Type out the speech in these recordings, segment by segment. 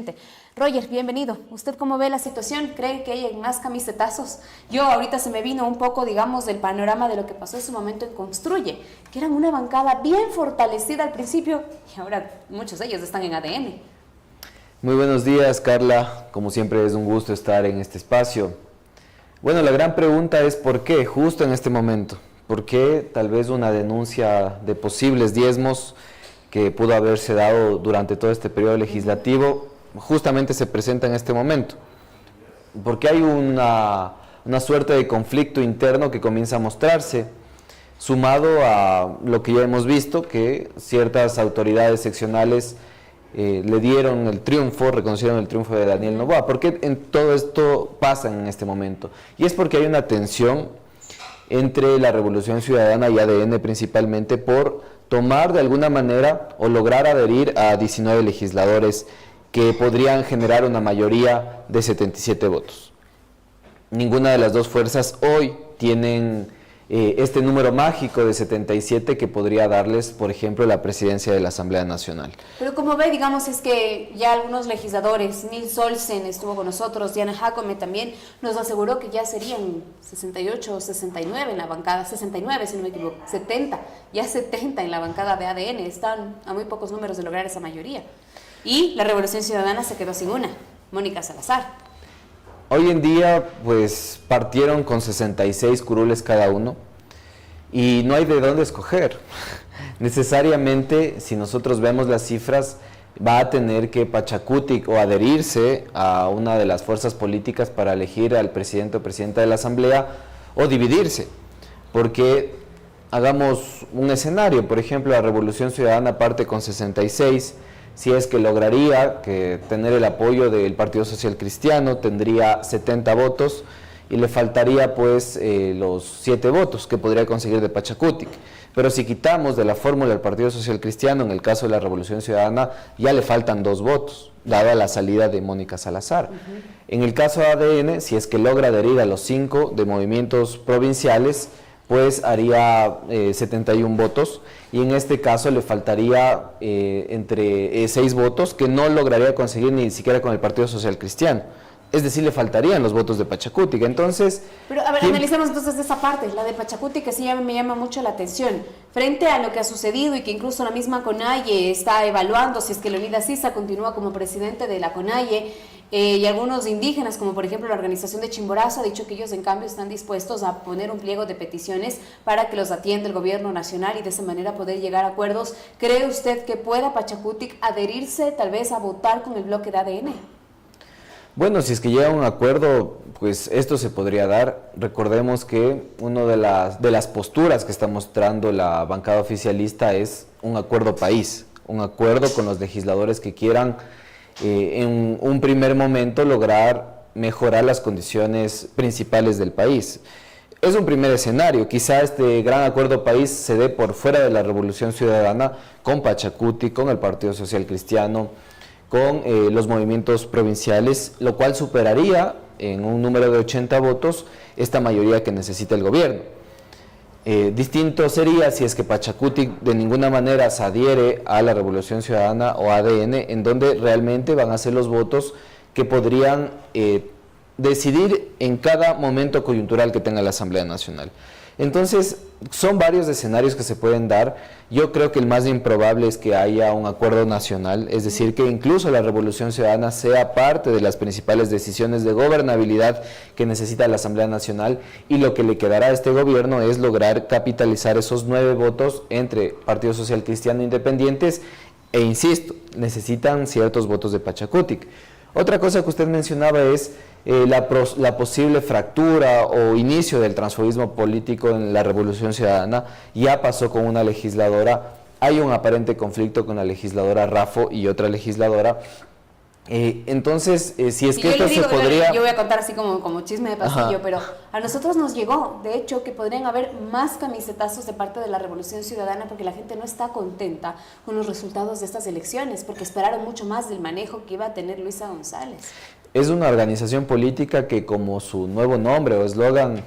presidente. Roger, bienvenido. ¿Usted cómo ve la situación? ¿Cree que hay más camisetazos? Yo ahorita se me vino un poco, digamos, del panorama de lo que pasó en su momento en Construye, que eran una bancada bien fortalecida al principio y ahora muchos de ellos están en ADN. Muy buenos días, Carla. Como siempre es un gusto estar en este espacio. Bueno, la gran pregunta es ¿por qué justo en este momento? ¿Por qué tal vez una denuncia de posibles diezmos que pudo haberse dado durante todo este periodo legislativo justamente se presenta en este momento? Porque hay una suerte de conflicto interno que comienza a mostrarse, sumado a lo que ya hemos visto, que ciertas autoridades seccionales le dieron el triunfo, reconocieron el triunfo de Daniel Noboa. ¿Por qué en todo esto pasa en este momento? Y es porque hay una tensión entre la Revolución Ciudadana y ADN principalmente por tomar de alguna manera o lograr adherir a 19 legisladores que podrían generar una mayoría de 77 votos. Ninguna de las dos fuerzas hoy tienen este número mágico de 77 que podría darles, por ejemplo, la presidencia de la Asamblea Nacional. Pero como ve, digamos, es que ya algunos legisladores, Nils Olsen estuvo con nosotros, Diana Jacome también, nos aseguró que ya serían 68 o 69 en la bancada, 69 si no me equivoco, 70, ya 70 en la bancada de ADN, están a muy pocos números de lograr esa mayoría. Y la Revolución Ciudadana se quedó sin una, Mónica Salazar. Hoy en día, pues, partieron con 66 curules cada uno y no hay de dónde escoger. Necesariamente, si nosotros vemos las cifras, va a tener que Pachacutic o adherirse a una de las fuerzas políticas para elegir al presidente o presidenta de la Asamblea o dividirse. Porque hagamos un escenario, por ejemplo, la Revolución Ciudadana parte con 66. Si es que lograría tener el apoyo del Partido Social Cristiano, tendría 70 votos y le faltaría pues los 7 votos que podría conseguir de Pachacutic. Pero si quitamos de la fórmula del Partido Social Cristiano, en el caso de la Revolución Ciudadana, ya le faltan 2 votos, dada la salida de Mónica Salazar. En el caso de ADN, si es que logra adherir a los 5 de movimientos provinciales, pues haría 71 votos y en este caso le faltaría entre 6 votos que no lograría conseguir ni siquiera con el Partido Social Cristiano. Es decir, le faltarían los votos de Pachacutic. Entonces, pero a ver, analicemos entonces esa parte, la de Pachacutic, que sí me llama mucho la atención. Frente a lo que ha sucedido y que incluso la misma CONAIE está evaluando si es que Leonidas Issa continúa como presidente de la CONAIE, y algunos indígenas, como por ejemplo la organización de Chimborazo, ha dicho que ellos en cambio están dispuestos a poner un pliego de peticiones para que los atienda el gobierno nacional y de esa manera poder llegar a acuerdos. ¿Cree usted que pueda Pachacutic adherirse tal vez a votar con el bloque de ADN? Bueno, si es que llega a un acuerdo, pues esto se podría dar. Recordemos que una de las posturas que está mostrando la bancada oficialista es un acuerdo país, un acuerdo con los legisladores que quieran en un primer momento lograr mejorar las condiciones principales del país. Es un primer escenario, quizá este gran acuerdo país se dé por fuera de la Revolución Ciudadana con Pachacutic, con el Partido Social Cristiano, con los movimientos provinciales, lo cual superaría en un número de 80 votos esta mayoría que necesita el gobierno. Distinto sería si es que Pachacutic de ninguna manera se adhiere a la Revolución Ciudadana o ADN, en donde realmente van a ser los votos que podrían decidir en cada momento coyuntural que tenga la Asamblea Nacional. Entonces, son varios escenarios que se pueden dar. Yo creo que el más improbable es que haya un acuerdo nacional, es decir, que incluso la Revolución Ciudadana sea parte de las principales decisiones de gobernabilidad que necesita la Asamblea Nacional, y lo que le quedará a este gobierno es lograr capitalizar esos 9 votos entre Partido Social Cristiano e independientes, e insisto, necesitan ciertos votos de Pachacutic. Otra cosa que usted mencionaba es la posible fractura o inicio del transfugismo político en la Revolución Ciudadana. Ya pasó con una legisladora, hay un aparente conflicto con la legisladora Rafo y otra legisladora. Entonces, si es que esto se podría... Yo voy a contar así como chisme de pasillo, pero a nosotros nos llegó, de hecho, que podrían haber más camisetazos de parte de la Revolución Ciudadana porque la gente no está contenta con los resultados de estas elecciones, porque esperaron mucho más del manejo que iba a tener Luisa González. Es una organización política que, como su nuevo nombre o eslogan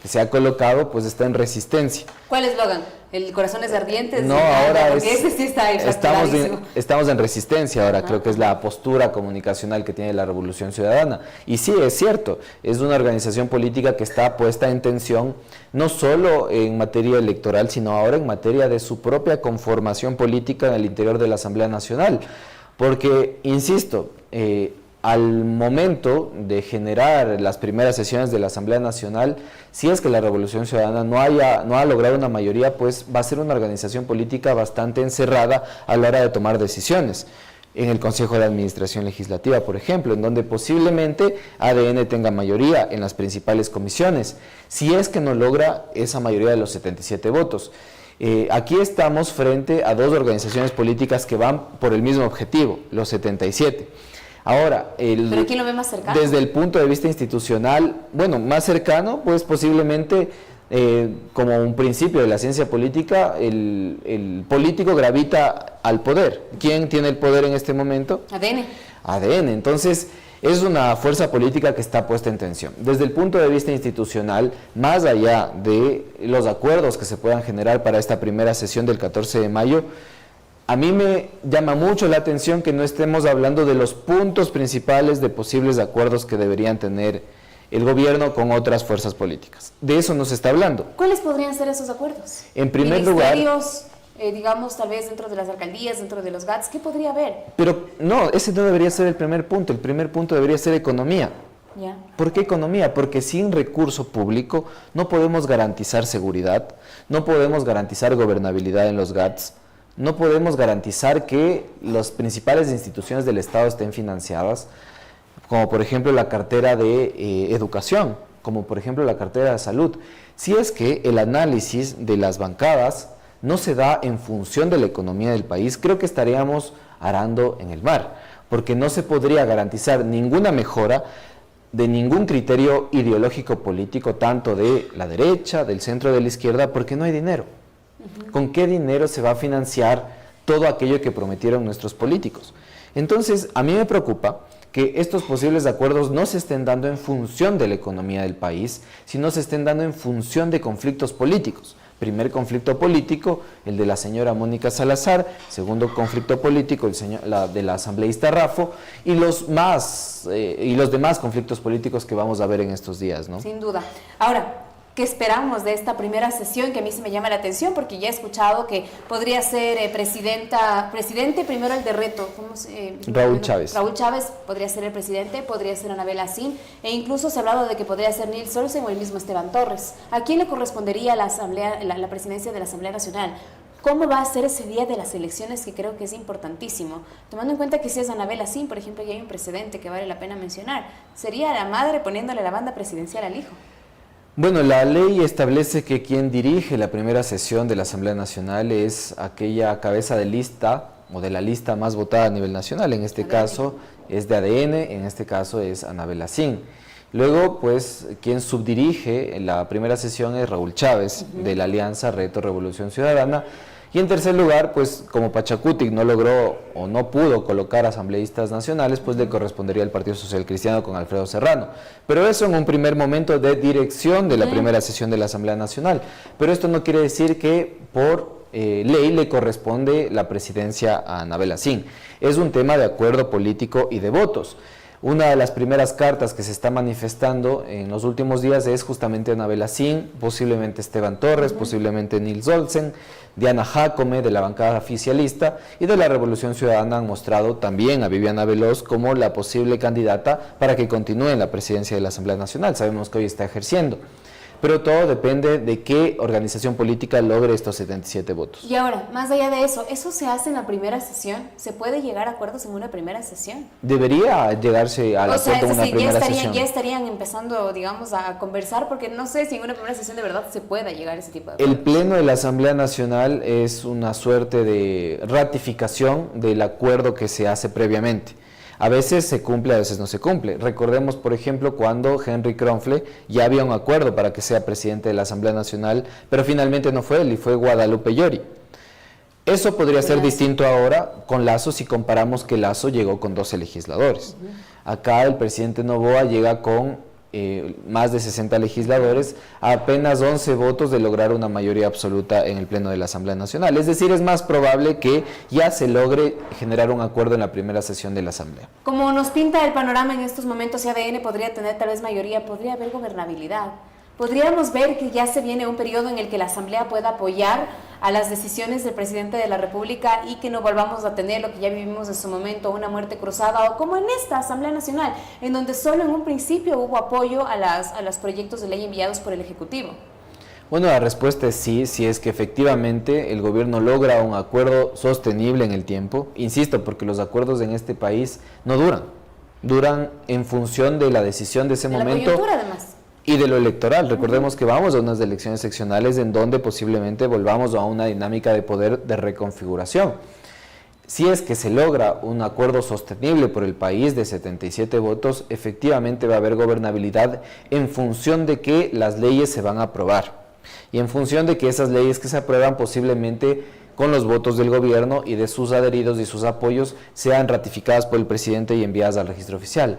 que se ha colocado, pues está en resistencia. ¿Cuál eslogan? ¿El Corazones Ardientes? No, ahora ese sí está estamos en resistencia ahora, creo que es la postura comunicacional que tiene la Revolución Ciudadana. Y sí, es cierto, es una organización política que está puesta en tensión, no solo en materia electoral, sino ahora en materia de su propia conformación política en el interior de la Asamblea Nacional. Porque, insisto, al momento de generar las primeras sesiones de la Asamblea Nacional, si es que la Revolución Ciudadana no ha logrado una mayoría, pues va a ser una organización política bastante encerrada a la hora de tomar decisiones. En el Consejo de Administración Legislativa, por ejemplo, en donde posiblemente ADN tenga mayoría en las principales comisiones, si es que no logra esa mayoría de los 77 votos. Aquí estamos frente a dos organizaciones políticas que van por el mismo objetivo, los 77. Ahora, ¿pero quién lo ve más cercano? Desde el punto de vista institucional, bueno, más cercano, pues posiblemente, como un principio de la ciencia política, el político gravita al poder. ¿Quién tiene el poder en este momento? ADN. ADN, entonces es una fuerza política que está puesta en tensión. Desde el punto de vista institucional, más allá de los acuerdos que se puedan generar para esta primera sesión del 14 de mayo, a mí me llama mucho la atención que no estemos hablando de los puntos principales de posibles acuerdos que deberían tener el gobierno con otras fuerzas políticas. De eso no se está hablando. ¿Cuáles podrían ser esos acuerdos? En primer lugar, ministerios, digamos, tal vez dentro de las alcaldías, dentro de los GATS, ¿qué podría haber? Pero no, ese no debería ser el primer punto debería ser economía. ¿Ya? ¿Por qué economía? Porque sin recurso público no podemos garantizar seguridad, no podemos garantizar gobernabilidad en los GATS, no podemos garantizar que las principales instituciones del Estado estén financiadas, como por ejemplo la cartera de educación, como por ejemplo la cartera de salud. Si es que el análisis de las bancadas no se da en función de la economía del país, creo que estaríamos arando en el mar, porque no se podría garantizar ninguna mejora de ningún criterio ideológico político, tanto de la derecha, del centro, de la izquierda, porque no hay dinero. ¿Con qué dinero se va a financiar todo aquello que prometieron nuestros políticos? Entonces, a mí me preocupa que estos posibles acuerdos no se estén dando en función de la economía del país, sino se estén dando en función de conflictos políticos. Primer conflicto político, el de la señora Mónica Salazar; segundo conflicto político, de la asambleísta Raffo, y los demás conflictos políticos que vamos a ver en estos días, ¿no? Sin duda. Ahora, ¿qué esperamos de esta primera sesión? Que a mí se me llama la atención, porque ya he escuchado que podría ser presidente primero el de Reto. Raúl Chávez. Raúl Chávez podría ser el presidente, podría ser Anabel Asín, e incluso se ha hablado de que podría ser Nils Olsen o el mismo Esteban Torres. ¿A quién le correspondería la presidencia de la Asamblea Nacional? ¿Cómo va a ser ese día de las elecciones, que creo que es importantísimo? Tomando en cuenta que si es Anabel Asín, por ejemplo, ya hay un precedente que vale la pena mencionar. Sería la madre poniéndole la banda presidencial al hijo. Bueno, la ley establece que quien dirige la primera sesión de la Asamblea Nacional es aquella cabeza de lista o de la lista más votada a nivel nacional. En este caso es de ADN, en este caso es Anabel Asín. Luego, pues, quien subdirige la primera sesión es Raúl Chávez, de la Alianza Reto Revolución Ciudadana. Y en tercer lugar, pues, como Pachacutic no logró o no pudo colocar asambleístas nacionales, pues le correspondería al Partido Social Cristiano con Alfredo Serrano. Pero eso en un primer momento de dirección de la primera sesión de la Asamblea Nacional. Pero esto no quiere decir que por ley le corresponde la presidencia a Anabel Asín. Es un tema de acuerdo político y de votos. Una de las primeras cartas que se está manifestando en los últimos días es justamente Anabel Asín, posiblemente Esteban Torres, posiblemente Nils Olsen, Diana Jácome de la bancada oficialista, y de la Revolución Ciudadana han mostrado también a Viviana Veloz como la posible candidata para que continúe en la presidencia de la Asamblea Nacional. Sabemos que hoy está ejerciendo. Pero todo depende de qué organización política logre estos 77 votos. Y ahora, más allá de eso, ¿eso se hace en la primera sesión? ¿Se puede llegar a acuerdos en una primera sesión? Debería llegarse al acuerdo en una primera sesión. Ya estarían empezando, digamos, a conversar, porque no sé si en una primera sesión de verdad se pueda llegar a ese tipo de acuerdos. El Pleno de la Asamblea Nacional es una suerte de ratificación del acuerdo que se hace previamente. A veces se cumple, a veces no se cumple. Recordemos, por ejemplo, cuando Henry Kronfle ya había un acuerdo para que sea presidente de la Asamblea Nacional, pero finalmente no fue él y fue Guadalupe Llori. Eso podría ser distinto ahora con Lasso si comparamos que Lasso llegó con 12 legisladores. Acá el presidente Noboa llega con más de 60 legisladores, a apenas 11 votos de lograr una mayoría absoluta en el Pleno de la Asamblea Nacional. Es decir, es más probable que ya se logre generar un acuerdo en la primera sesión de la Asamblea. Como nos pinta el panorama en estos momentos, si ADN podría tener tal vez mayoría, podría haber gobernabilidad. Podríamos ver que ya se viene un periodo en el que la Asamblea pueda apoyar a las decisiones del presidente de la República y que no volvamos a tener lo que ya vivimos en su momento, una muerte cruzada, o como en esta Asamblea Nacional, en donde solo en un principio hubo apoyo a los proyectos de ley enviados por el Ejecutivo. Bueno, la respuesta es sí, si es que efectivamente el gobierno logra un acuerdo sostenible en el tiempo. Insisto, porque los acuerdos en este país no duran en función de la decisión de ese momento. La coyuntura, además. Y de lo electoral. Recordemos que vamos a unas elecciones seccionales en donde posiblemente volvamos a una dinámica de poder de reconfiguración. Si es que se logra un acuerdo sostenible por el país de 77 votos, efectivamente va a haber gobernabilidad en función de que las leyes se van a aprobar y en función de que esas leyes que se aprueban posiblemente con los votos del gobierno y de sus adheridos y sus apoyos sean ratificadas por el presidente y enviadas al registro oficial.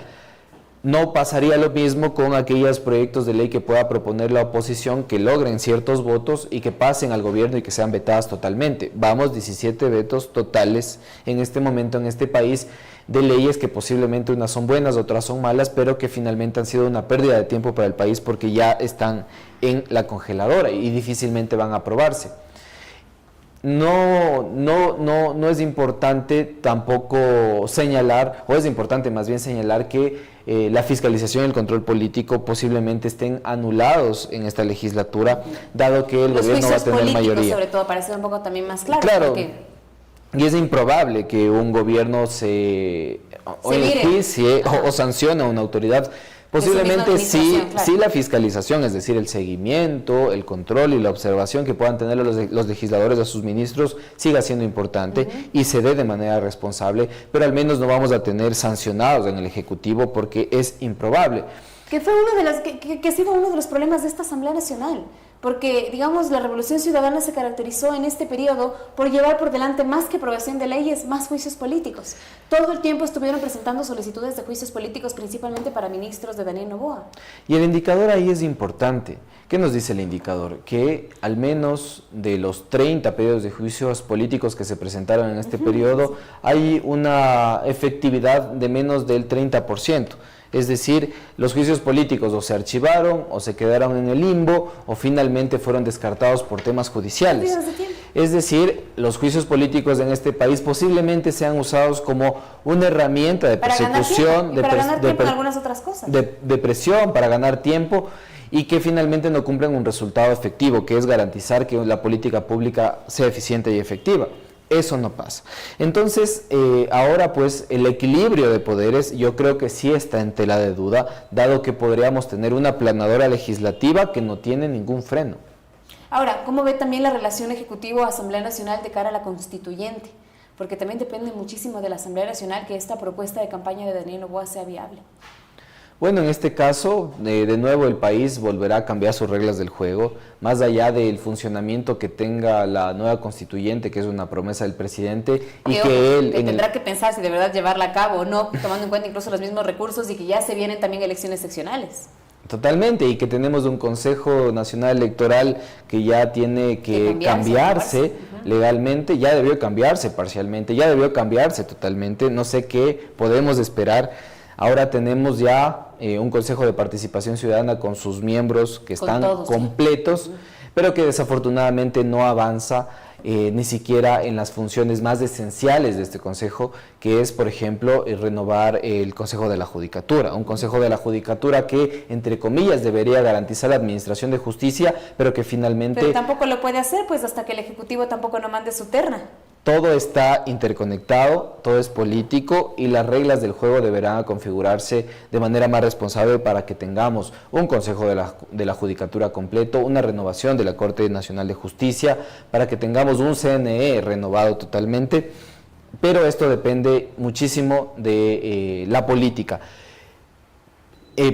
No pasaría lo mismo con aquellos proyectos de ley que pueda proponer la oposición que logren ciertos votos y que pasen al gobierno y que sean vetadas totalmente. Vamos, 17 vetos totales en este momento en este país de leyes que posiblemente unas son buenas, otras son malas, pero que finalmente han sido una pérdida de tiempo para el país porque ya están en la congeladora y difícilmente van a aprobarse. No es importante tampoco señalar, o es importante más bien señalar que la fiscalización y el control político posiblemente estén anulados en esta legislatura, dado que el gobierno va a tener mayoría. Sobre todo, para ser un poco también más claro. Claro, y es improbable que un gobierno se enjuicie o sancione a una autoridad. Posiblemente sí, claro. Sí la fiscalización, es decir, el seguimiento, el control y la observación que puedan tener los legisladores a sus ministros siga siendo importante y se dé de manera responsable, pero al menos no vamos a tener sancionados en el Ejecutivo porque es improbable. Que fue que ha sido uno de los problemas de esta Asamblea Nacional, porque, digamos, la Revolución Ciudadana se caracterizó en este periodo por llevar por delante más que aprobación de leyes, más juicios políticos. Todo el tiempo estuvieron presentando solicitudes de juicios políticos, principalmente para ministros de Daniel Noboa. Y el indicador ahí es importante. ¿Qué nos dice el indicador? Que al menos de los 30 pedidos de juicios políticos que se presentaron en este periodo, hay una efectividad de menos del 30%. Es decir, los juicios políticos o se archivaron o se quedaron en el limbo o finalmente fueron descartados por temas judiciales. Es decir, los juicios políticos en este país posiblemente sean usados como una herramienta de persecución, de presión, para ganar tiempo y que finalmente no cumplen un resultado efectivo, que es garantizar que la política pública sea eficiente y efectiva. Eso no pasa. Entonces, ahora pues el equilibrio de poderes yo creo que sí está en tela de duda, dado que podríamos tener una aplanadora legislativa que no tiene ningún freno. Ahora, ¿cómo ve también la relación Ejecutivo-Asamblea Nacional de cara a la constituyente? Porque también depende muchísimo de la Asamblea Nacional que esta propuesta de campaña de Daniel Noboa sea viable. Bueno, en este caso, de nuevo el país volverá a cambiar sus reglas del juego, más allá del funcionamiento que tenga la nueva constituyente, que es una promesa del presidente, y que él tendrá que pensar si de verdad llevarla a cabo o no, tomando en cuenta incluso los mismos recursos y que ya se vienen también elecciones seccionales. Totalmente, y que tenemos un Consejo Nacional Electoral que ya tiene que cambiarse legalmente, ya debió cambiarse parcialmente, ya debió cambiarse totalmente, no sé qué podemos esperar. Ahora tenemos ya un Consejo de Participación Ciudadana con sus miembros que están completos, pero que desafortunadamente no avanza ni siquiera en las funciones más esenciales de este Consejo, que es, por ejemplo, renovar el Consejo de la Judicatura, un Consejo de la Judicatura que, entre comillas, debería garantizar la administración de justicia, pero que finalmente... Pero tampoco lo puede hacer, pues hasta que el Ejecutivo tampoco no mande su terna. Todo está interconectado, todo es político y las reglas del juego deberán configurarse de manera más responsable para que tengamos un Consejo de la Judicatura completo, una renovación de la Corte Nacional de Justicia, para que tengamos un CNE renovado totalmente, pero esto depende muchísimo de la política.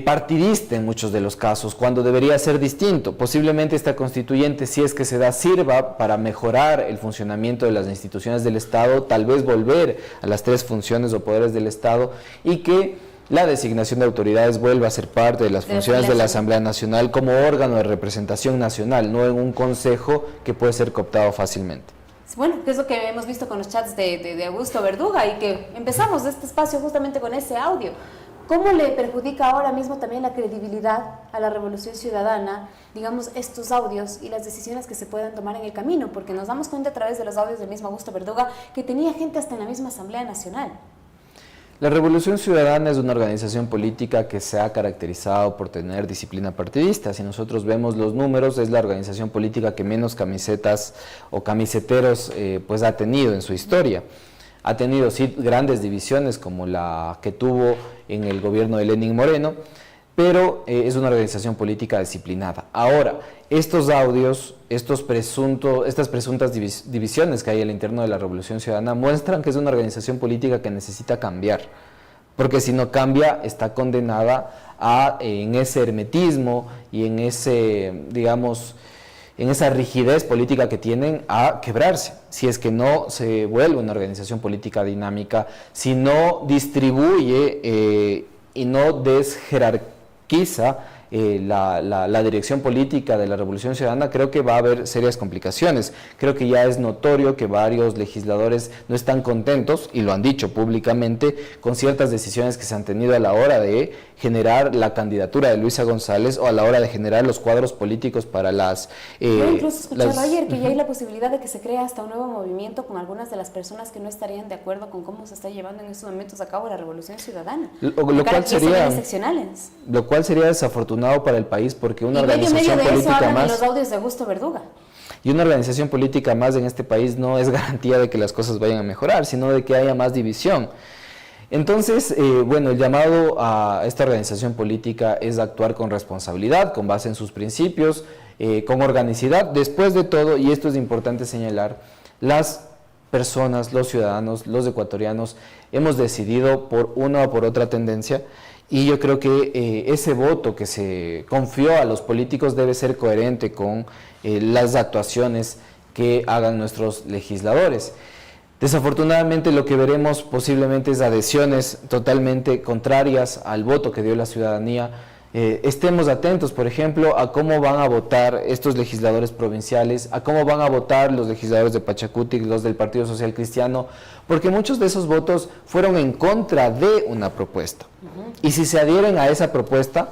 Partidista en muchos de los casos, cuando debería ser distinto. Posiblemente esta constituyente, si es que se da, sirva para mejorar el funcionamiento de las instituciones del Estado, tal vez volver a las 3 funciones o poderes del Estado y que la designación de autoridades vuelva a ser parte de las funciones de la Asamblea Nacional como órgano de representación nacional, no en un consejo que puede ser cooptado fácilmente. Bueno, que es lo que hemos visto con los chats de Augusto Verduga y que empezamos este espacio justamente con ese audio. ¿Cómo le perjudica ahora mismo también la credibilidad a la Revolución Ciudadana, digamos, estos audios y las decisiones que se puedan tomar en el camino? Porque nos damos cuenta a través de los audios del mismo Augusto Verduga que tenía gente hasta en la misma Asamblea Nacional. La Revolución Ciudadana es una organización política que se ha caracterizado por tener disciplina partidista. Si nosotros vemos los números, es la organización política que menos camisetas o camiseteros pues ha tenido en su historia. Ha tenido sí grandes divisiones como la que tuvo en el gobierno de Lenín Moreno, pero es una organización política disciplinada. Ahora, estos audios, estas presuntas divisiones que hay al interno de la Revolución Ciudadana muestran que es una organización política que necesita cambiar, porque si no cambia está condenada a, en ese hermetismo y en ese, digamos, en esa rigidez política que tienen, a quebrarse, si es que no se vuelve una organización política dinámica, si no distribuye y no desjerarquiza la dirección política de la Revolución Ciudadana. Creo que va a haber serias complicaciones. Creo que ya es notorio que varios legisladores no están contentos, y lo han dicho públicamente, con ciertas decisiones que se han tenido a la hora de generar la candidatura de Luisa González o a la hora de generar los cuadros políticos para las... Yo incluso escuchaba ayer que ya hay la posibilidad de que se cree hasta un nuevo movimiento con algunas de las personas que no estarían de acuerdo con cómo se está llevando en estos momentos a cabo la Revolución Ciudadana. Lo cual sería desafortunado para el país, porque una organización política más... los audios de Augusto Verduga. Y una organización política más en este país no es garantía de que las cosas vayan a mejorar, sino de que haya más división. Entonces, bueno, el llamado a esta organización política es actuar con responsabilidad, con base en sus principios, con organicidad. Después de todo, y esto es importante señalar, las personas, los ciudadanos, los ecuatorianos, hemos decidido por una o por otra tendencia, y yo creo que ese voto que se confió a los políticos debe ser coherente con las actuaciones que hagan nuestros legisladores. Desafortunadamente lo que veremos posiblemente es adhesiones totalmente contrarias al voto que dio la ciudadanía. Estemos atentos, por ejemplo, a cómo van a votar estos legisladores provinciales, a cómo van a votar los legisladores de Pachacuti, los del Partido Social Cristiano, porque muchos de esos votos fueron en contra de una propuesta. Y si se adhieren a esa propuesta,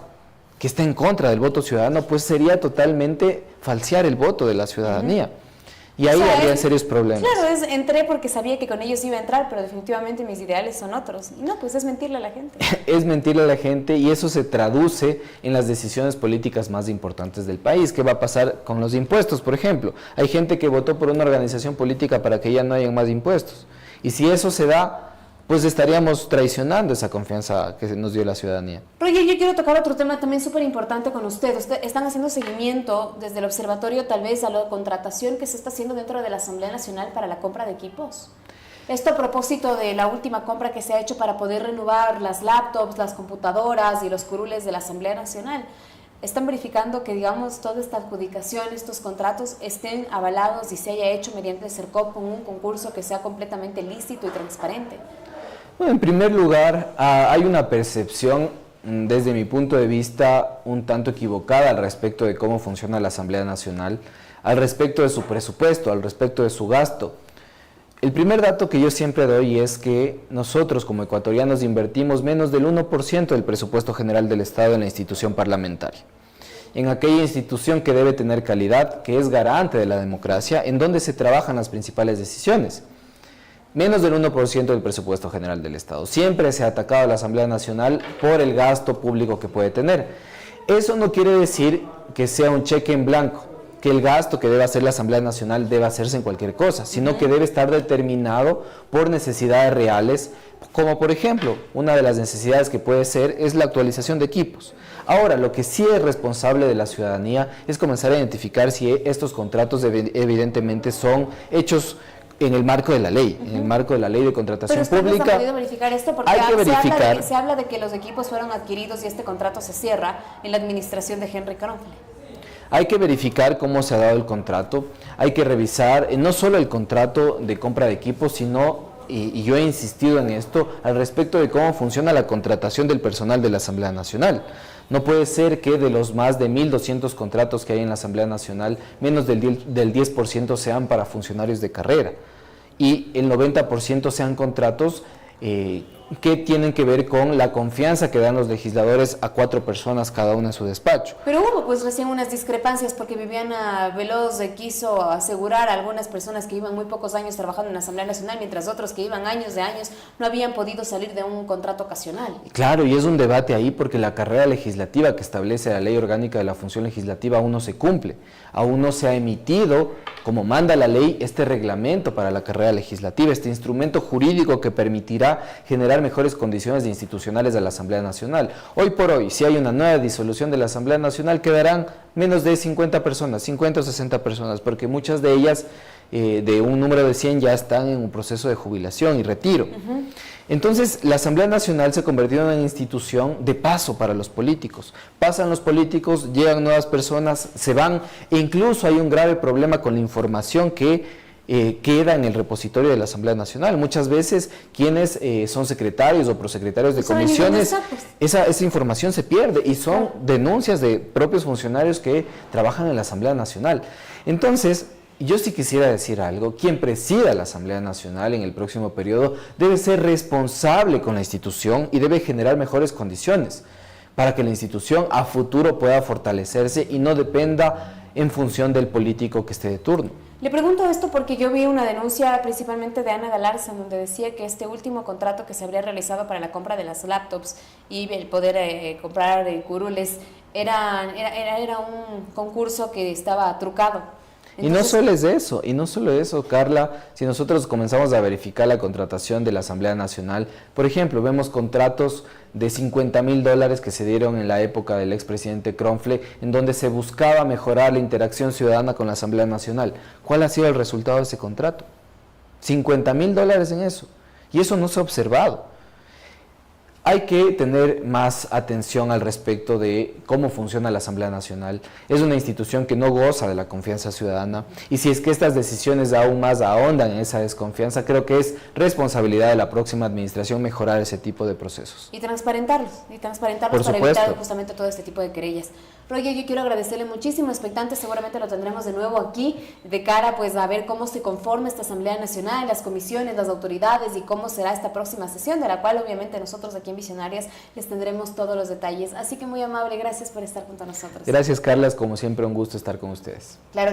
que está en contra del voto ciudadano, pues sería totalmente falsear el voto de la ciudadanía. Y ahí habría serios problemas. Claro, entré porque sabía que con ellos iba a entrar, pero definitivamente mis ideales son otros. Y no, pues es mentirle a la gente. Es mentirle a la gente, y eso se traduce en las decisiones políticas más importantes del país. ¿Qué va a pasar con los impuestos, por ejemplo? Hay gente que votó por una organización política para que ya no hayan más impuestos. Y si eso se da, pues estaríamos traicionando esa confianza que nos dio la ciudadanía. Roger, yo quiero tocar otro tema también súper importante con usted. Están haciendo seguimiento desde el observatorio tal vez a la contratación que se está haciendo dentro de la Asamblea Nacional para la compra de equipos. Esto a propósito de la última compra que se ha hecho para poder renovar las laptops, las computadoras y los curules de la Asamblea Nacional. Están verificando que, digamos, toda esta adjudicación, estos contratos estén avalados y se haya hecho mediante el CERCOP con un concurso que sea completamente lícito y transparente. Bueno, en primer lugar, hay una percepción, desde mi punto de vista, un tanto equivocada al respecto de cómo funciona la Asamblea Nacional, al respecto de su presupuesto, al respecto de su gasto. El primer dato que yo siempre doy es que nosotros como ecuatorianos invertimos menos del 1% del presupuesto general del Estado en la institución parlamentaria, en aquella institución que debe tener calidad, que es garante de la democracia, en donde se trabajan las principales decisiones. Menos del 1% del presupuesto general del Estado. Siempre se ha atacado a la Asamblea Nacional por el gasto público que puede tener. Eso no quiere decir que sea un cheque en blanco, que el gasto que debe hacer la Asamblea Nacional debe hacerse en cualquier cosa, sino que debe estar determinado por necesidades reales, como por ejemplo, una de las necesidades que puede ser es la actualización de equipos. Ahora, lo que sí es responsable de la ciudadanía es comenzar a identificar si estos contratos evidentemente son hechos en el marco de la ley, en el marco de la ley de contratación pública. Pero usted no ha podido verificar esto porque se habla de que los equipos fueron adquiridos y este contrato se cierra en la administración de Henry Kronfle. Hay que verificar cómo se ha dado el contrato, hay que revisar no solo el contrato de compra de equipos, sino y yo he insistido en esto, al respecto de cómo funciona la contratación del personal de la Asamblea Nacional. No puede ser que de los más de 1.200 contratos que hay en la Asamblea Nacional, menos del 10% sean para funcionarios de carrera y el 90% sean contratos que tienen que ver con la confianza que dan los legisladores a 4 personas cada una en su despacho. Pero hubo pues recién unas discrepancias porque Viviana Veloz quiso asegurar a algunas personas que iban muy pocos años trabajando en la Asamblea Nacional, mientras otros que iban años de años no habían podido salir de un contrato ocasional. Claro, y es un debate ahí porque la carrera legislativa que establece la Ley Orgánica de la Función Legislativa aún no se cumple, aún no se ha emitido, como manda la ley, este reglamento para la carrera legislativa, este instrumento jurídico que permitirá generar mejores condiciones institucionales de la Asamblea Nacional. Hoy por hoy, si hay una nueva disolución de la Asamblea Nacional, quedarán menos de 50 personas, 50 o 60 personas, porque muchas de ellas, de un número de 100, ya están en un proceso de jubilación y retiro. Entonces, la Asamblea Nacional se convirtió en una institución de paso para los políticos. Pasan los políticos, llegan nuevas personas, se van, e incluso hay un grave problema con la información que queda en el repositorio de la Asamblea Nacional. Muchas veces quienes son secretarios o prosecretarios de comisiones, esa información se pierde y son denuncias de propios funcionarios que trabajan en la Asamblea Nacional. Entonces, yo sí quisiera decir algo: quien presida la Asamblea Nacional en el próximo periodo debe ser responsable con la institución y debe generar mejores condiciones para que la institución a futuro pueda fortalecerse y no dependa en función del político que esté de turno. Le pregunto esto porque yo vi una denuncia principalmente de Ana Galarza, donde decía que este último contrato que se habría realizado para la compra de las laptops y el poder comprar curules era un concurso que estaba trucado. Entonces, y no solo eso, Carla, si nosotros comenzamos a verificar la contratación de la Asamblea Nacional, por ejemplo, vemos contratos de $50,000 que se dieron en la época del expresidente Cronfle, en donde se buscaba mejorar la interacción ciudadana con la Asamblea Nacional. ¿Cuál ha sido el resultado de ese contrato? $50,000 en eso, y eso no se ha observado. Hay que tener más atención al respecto de cómo funciona la Asamblea Nacional. Es una institución que no goza de la confianza ciudadana, y si es que estas decisiones aún más ahondan en esa desconfianza, creo que es responsabilidad de la próxima administración mejorar ese tipo de procesos. Y transparentarlos para evitar justamente todo este tipo de querellas. Roger, yo quiero agradecerle muchísimo, expectante, seguramente lo tendremos de nuevo aquí, de cara pues a ver cómo se conforma esta Asamblea Nacional, las comisiones, las autoridades y cómo será esta próxima sesión, de la cual obviamente nosotros aquí en Visionarias les tendremos todos los detalles. Así que muy amable, gracias por estar junto a nosotros. Gracias, Carla, como siempre un gusto estar con ustedes. Claro.